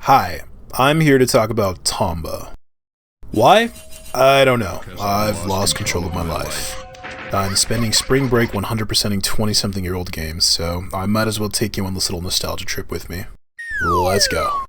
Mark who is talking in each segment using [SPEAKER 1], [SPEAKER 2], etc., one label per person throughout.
[SPEAKER 1] Hi, I'm here to talk about Tomba. Why? I don't know. I've lost control of my life. I'm spending spring break 100%ing 20-something-year-old games, so I might as well take you on this little nostalgia trip with me. Let's go.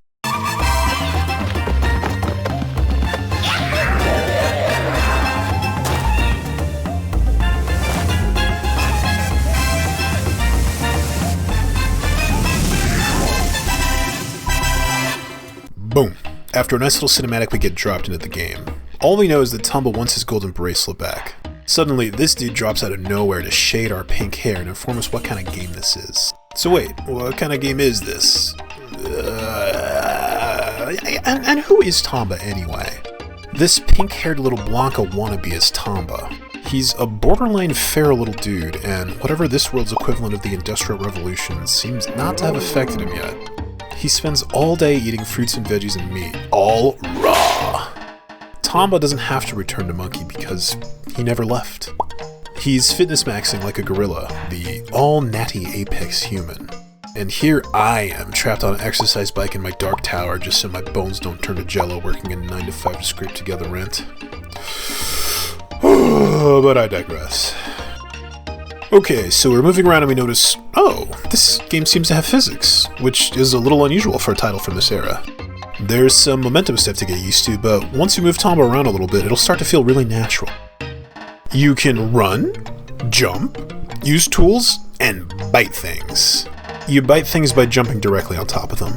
[SPEAKER 1] Boom. After a nice little cinematic, we get dropped into the game. All we know is that Tomba wants his golden bracelet back. Suddenly, this dude drops out of nowhere to shade our pink hair and inform us what kind of game this is. So wait, what kind of game is this? And who is Tomba anyway? This pink-haired little Blanca wannabe is Tomba. He's a borderline fair little dude, and whatever this world's equivalent of the Industrial Revolution seems not to have affected him yet. He spends all day eating fruits and veggies and meat, all raw. Tomba doesn't have to return to Monkey because he never left. He's fitness maxing like a gorilla, the all-natty apex human. And here I am, trapped on an exercise bike in my dark tower just so my bones don't turn to jello working a 9-to-5 to scrape together rent. But I digress. Okay, so we're moving around and we notice, oh, this game seems to have physics, which is a little unusual for a title from this era. There's some momentum stuff to get used to, but once you move Tomba around a little bit, it'll start to feel really natural. You can run, jump, use tools, and bite things. You bite things by jumping directly on top of them.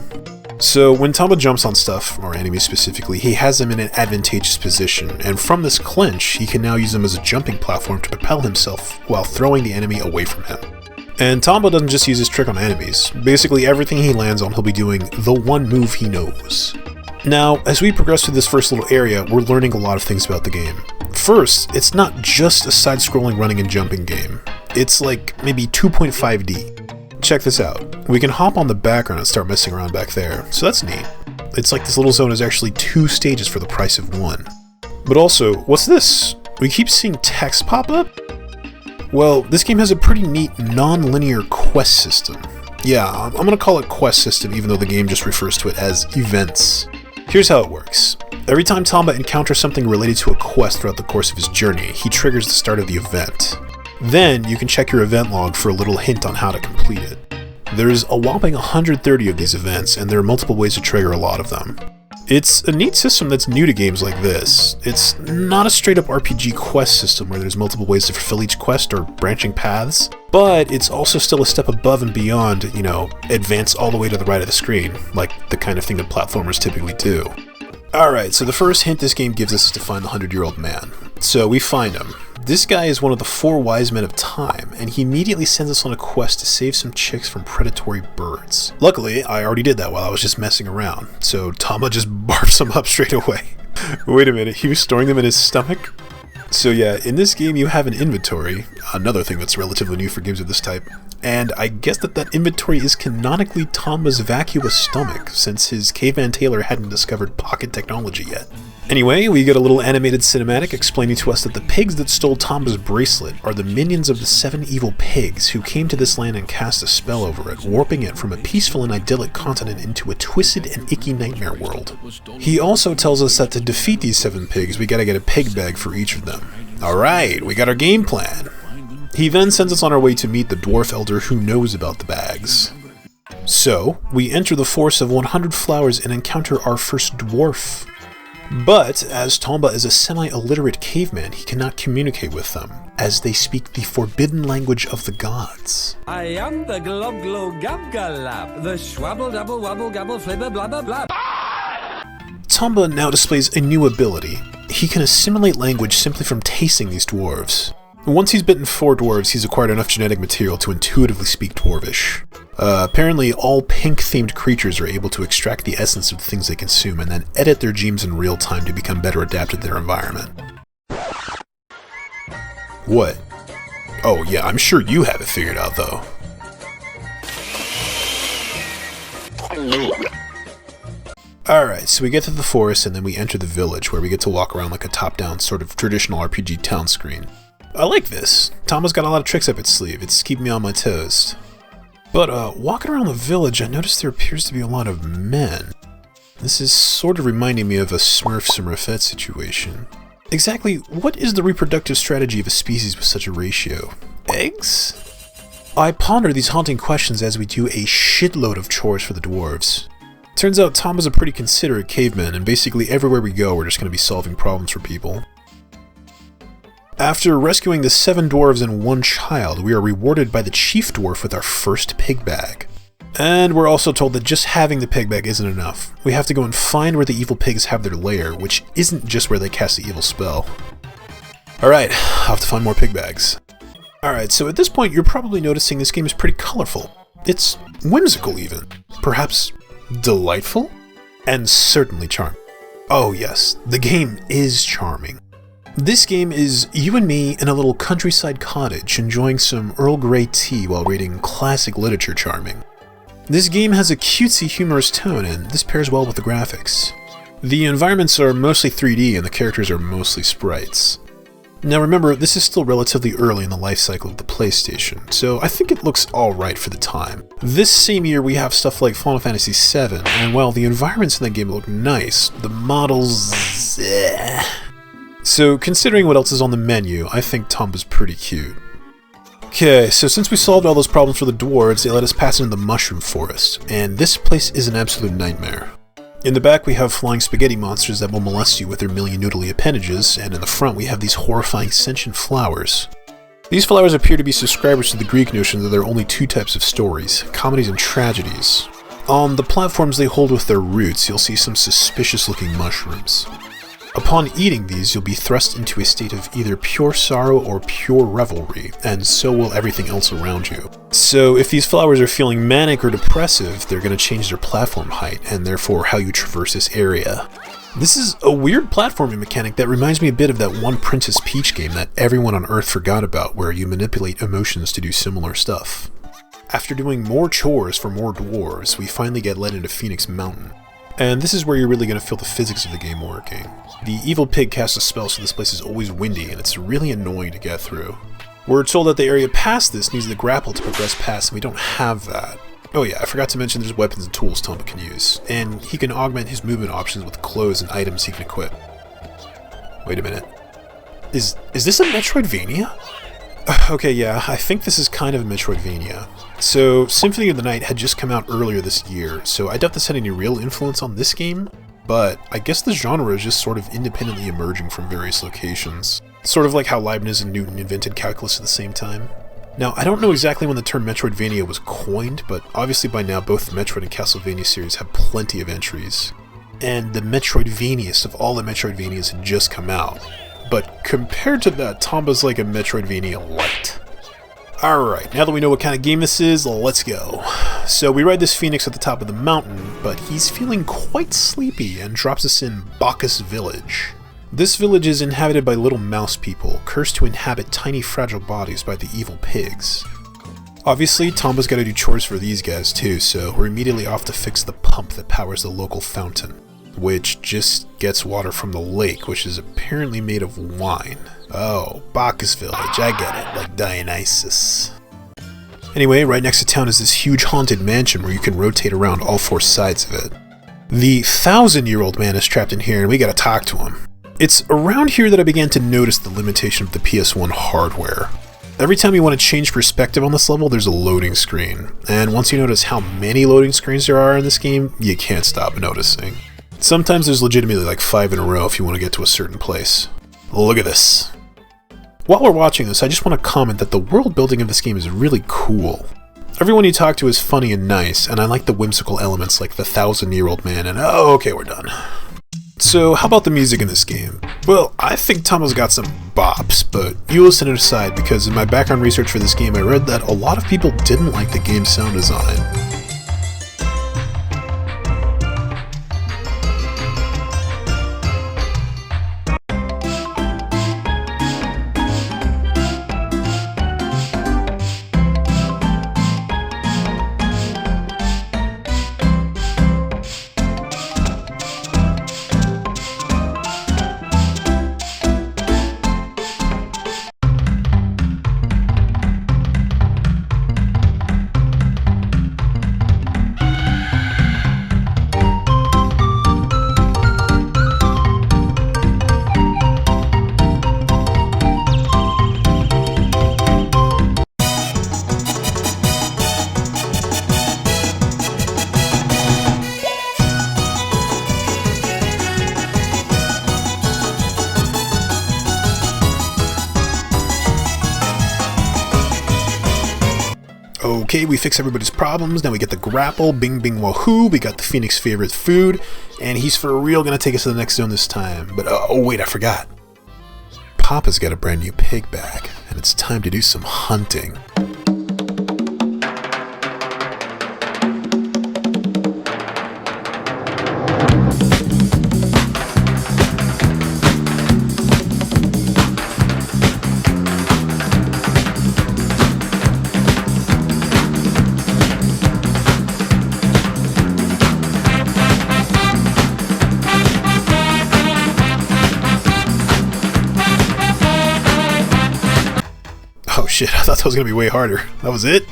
[SPEAKER 1] So when Tomba jumps on stuff, or enemies specifically, he has them in an advantageous position, and from this clinch, he can now use them as a jumping platform to propel himself while throwing the enemy away from him. And Tomba doesn't just use this trick on enemies. Basically everything he lands on, he'll be doing the one move he knows. Now, as we progress through this first little area, we're learning a lot of things about the game. First, it's not just a side-scrolling running and jumping game. It's like maybe 2.5D. Check this out. We can hop on the background and start messing around back there, so that's neat. It's like this little zone is actually 2 stages for the price of 1. But also, what's this? We keep seeing text pop up? Well, this game has a pretty neat non-linear quest system. Yeah, I'm gonna call it quest system even though the game just refers to it as events. Here's how it works. Every time Tomba encounters something related to a quest throughout the course of his journey, he triggers the start of the event. Then, you can check your event log for a little hint on how to complete it. There's a whopping 130 of these events, and there are multiple ways to trigger a lot of them. It's a neat system that's new to games like this. It's not a straight-up RPG quest system where there's multiple ways to fulfill each quest or branching paths, but it's also still a step above and beyond, advance all the way to the right of the screen, like the kind of thing that platformers typically do. Alright, so the first hint this game gives us is to find the 100-year-old man. So we find him. This guy is one of the 4 wise men of time, and he immediately sends us on a quest to save some chicks from predatory birds. Luckily, I already did that while I was just messing around, so Tomba just barfs them up straight away. Wait a minute, he was storing them in his stomach? So yeah, in this game you have an inventory, another thing that's relatively new for games of this type, and I guess that inventory is canonically Tomba's vacuous stomach, since his caveman tailor hadn't discovered pocket technology yet. Anyway, we get a little animated cinematic explaining to us that the pigs that stole Tomba's bracelet are the minions of the 7 evil pigs who came to this land and cast a spell over it, warping it from a peaceful and idyllic continent into a twisted and icky nightmare world. He also tells us that to defeat these 7 pigs, we gotta get a pig bag for each of them. Alright, we got our game plan. He then sends us on our way to meet the dwarf elder who knows about the bags. So, we enter the forest of 100 flowers and encounter our first dwarf. But, as Tomba is a semi-illiterate caveman, he cannot communicate with them, as they speak the forbidden language of the gods.
[SPEAKER 2] I am the glob glow gab galab, the schwabble double wabble gabble flibber blabber blab.
[SPEAKER 1] Tomba now displays a new ability. He can assimilate language simply from tasting these dwarves. Once he's bitten 4 dwarves, he's acquired enough genetic material to intuitively speak Dwarvish. Apparently, all pink-themed creatures are able to extract the essence of the things they consume and then edit their genes in real time to become better adapted to their environment. What? Oh yeah, I'm sure you have it figured out though. Alright, so we get to the forest and then we enter the village where we get to walk around like a top-down sort of traditional RPG town screen. I like this. Tomba's got a lot of tricks up its sleeve. It's keeping me on my toes. But walking around the village, I noticed there appears to be a lot of men. This is sort of reminding me of a Smurf-Smurfette situation. Exactly what is the reproductive strategy of a species with such a ratio? Eggs? I ponder these haunting questions as we do a shitload of chores for the dwarves. Turns out Tomba's a pretty considerate caveman, and basically everywhere we go we're just going to be solving problems for people. After rescuing the 7 dwarves and 1 child, we are rewarded by the chief dwarf with our first pig bag. And we're also told that just having the pig bag isn't enough. We have to go and find where the evil pigs have their lair, which isn't just where they cast the evil spell. Alright, I'll have to find more pig bags. Alright, so at this point you're probably noticing this game is pretty colorful. It's whimsical even. Perhaps delightful? And certainly charming. Oh yes, the game is charming. This game is you and me in a little countryside cottage enjoying some Earl Grey tea while reading classic literature charming. This game has a cutesy, humorous tone, and this pairs well with the graphics. The environments are mostly 3D and the characters are mostly sprites. Now remember, this is still relatively early in the life cycle of the PlayStation, so I think it looks alright for the time. This same year we have stuff like Final Fantasy VII, and while the environments in that game look nice, the models... So considering what else is on the menu, I think Tomba's pretty cute. Okay, so since we solved all those problems for the dwarves, they let us pass into the mushroom forest, and this place is an absolute nightmare. In the back we have flying spaghetti monsters that will molest you with their million noodly appendages, and in the front we have these horrifying sentient flowers. These flowers appear to be subscribers to the Greek notion that there are only 2 types of stories, comedies and tragedies. On the platforms they hold with their roots, you'll see some suspicious looking mushrooms. Upon eating these, you'll be thrust into a state of either pure sorrow or pure revelry, and so will everything else around you. So if these flowers are feeling manic or depressive, they're going to change their platform height, and therefore how you traverse this area. This is a weird platforming mechanic that reminds me a bit of that one Princess Peach game that everyone on Earth forgot about, where you manipulate emotions to do similar stuff. After doing more chores for more dwarves, we finally get led into Phoenix Mountain. And this is where you're really going to feel the physics of the game working. The evil pig casts a spell so this place is always windy, and it's really annoying to get through. We're told that the area past this needs the grapple to progress past, and we don't have that. Oh yeah, I forgot to mention there's weapons and tools Tomba can use, and he can augment his movement options with clothes and items he can equip. Wait a minute. Is this a metroidvania? Okay, yeah, I think this is kind of a metroidvania. So, Symphony of the Night had just come out earlier this year, so I doubt this had any real influence on this game, but I guess the genre is just sort of independently emerging from various locations. Sort of like how Leibniz and Newton invented calculus at the same time. Now, I don't know exactly when the term Metroidvania was coined, but obviously by now both the Metroid and Castlevania series have plenty of entries. And the Metroidvaniest of all the Metroidvanias had just come out. But compared to that, Tomba's like a Metroidvania light. Alright, now that we know what kind of game this is, let's go. So we ride this phoenix at the top of the mountain, but he's feeling quite sleepy and drops us in Bacchus Village. This village is inhabited by little mouse people, cursed to inhabit tiny fragile bodies by the evil pigs. Obviously, Tomba's gotta do chores for these guys too, so we're immediately off to fix the pump that powers the local fountain, which just gets water from the lake, which is apparently made of wine. Oh, Bacchus Village, I get it, like Dionysus. Anyway, right next to town is this huge haunted mansion where you can rotate around all 4 sides of it. The 1,000-year-old man is trapped in here and we gotta talk to him. It's around here that I began to notice the limitation of the PS1 hardware. Every time you want to change perspective on this level, there's a loading screen, and once you notice how many loading screens there are in this game, you can't stop noticing. Sometimes there's legitimately like 5 in a row if you want to get to a certain place. Look at this. While we're watching this, I just want to comment that the world building of this game is really cool. Everyone you talk to is funny and nice, and I like the whimsical elements like the 1,000-year-old man and oh, okay, we're done. So, how about the music in this game? Well, I think Tomba's got some bops, but you listen it aside because in my background research for this game I read that a lot of people didn't like the game's sound design. Okay, we fix everybody's problems, now we get the grapple, bing bing wahoo, we got the Phoenix favorite food, and he's for real gonna take us to the next zone this time. But oh wait, I forgot. Papa's got a brand new pig bag, and it's time to do some hunting. Oh shit, I thought that was gonna be way harder. That was it?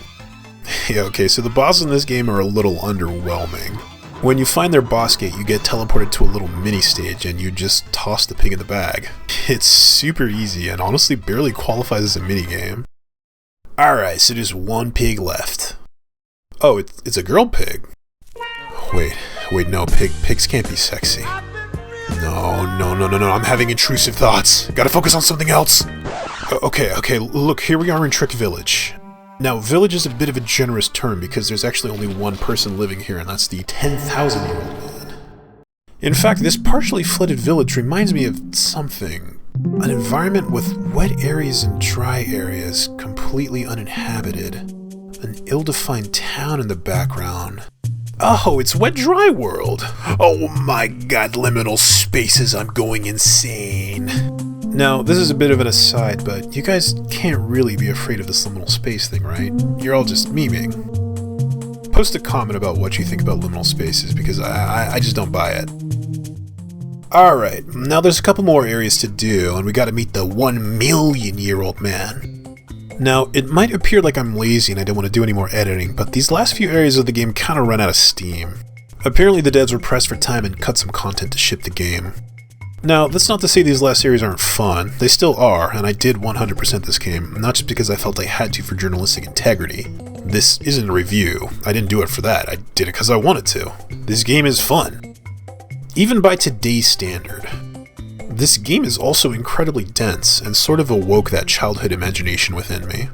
[SPEAKER 1] Yeah, okay, so the bosses in this game are a little underwhelming. When you find their boss gate, you get teleported to a little mini stage and you just toss the pig in the bag. It's super easy and honestly barely qualifies as a minigame. Alright, so there's one pig left. Oh, it's a girl pig. Wait, no, pigs can't be sexy. No, I'm having intrusive thoughts. Gotta focus on something else. Okay, look, here we are in Trick Village. Now, village is a bit of a generous term because there's actually only one person living here, and that's the 10,000-year-old man. In fact, this partially flooded village reminds me of something. An environment with wet areas and dry areas, completely uninhabited. An ill-defined town in the background. Oh, it's Wet Dry World! Oh my god, liminal spaces, I'm going insane. Now, this is a bit of an aside, but you guys can't really be afraid of this liminal space thing, right? You're all just memeing. Post a comment about what you think about liminal spaces, because I just don't buy it. Alright, now there's a couple more areas to do, and we gotta meet the 1,000,000-year-old man. Now, it might appear like I'm lazy and I don't want to do any more editing, but these last few areas of the game kinda run out of steam. Apparently the devs were pressed for time and cut some content to ship the game. Now, that's not to say these last areas aren't fun. They still are, and I did 100% this game, not just because I felt I had to for journalistic integrity. This isn't a review. I didn't do it for that. I did it because I wanted to. This game is fun. Even by today's standard. This game is also incredibly dense, and sort of awoke that childhood imagination within me.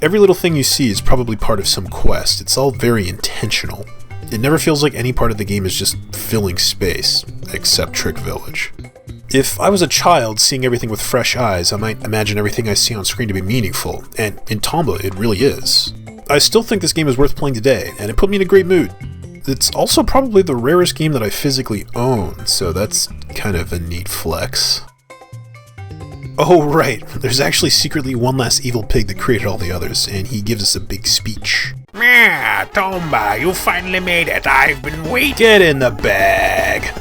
[SPEAKER 1] Every little thing you see is probably part of some quest. It's all very intentional. It never feels like any part of the game is just filling space, except Trick Village. If I was a child seeing everything with fresh eyes, I might imagine everything I see on screen to be meaningful, and in Tomba it really is. I still think this game is worth playing today, and it put me in a great mood. It's also probably the rarest game that I physically own, so that's kind of a neat flex. Oh right, there's actually secretly one last evil pig that created all the others, and he gives us a big speech.
[SPEAKER 3] Yeah, Tomba, you finally made it. I've been waiting.
[SPEAKER 1] Get in the bag!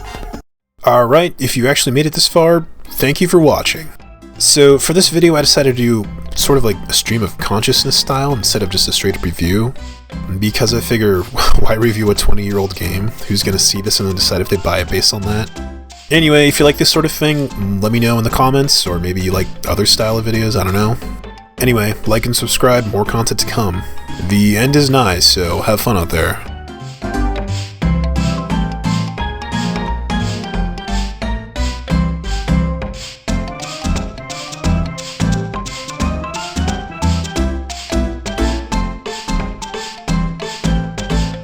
[SPEAKER 1] Alright, if you actually made it this far, thank you for watching. So for this video I decided to do sort of like a stream of consciousness style instead of just a straight up review. Because I figure, why review a 20-year-old game? Who's gonna see this and then decide if they buy it based on that? Anyway, if you like this sort of thing, let me know in the comments, or maybe you like other style of videos, I don't know. Anyway, like and subscribe, more content to come. The end is nigh, so have fun out there.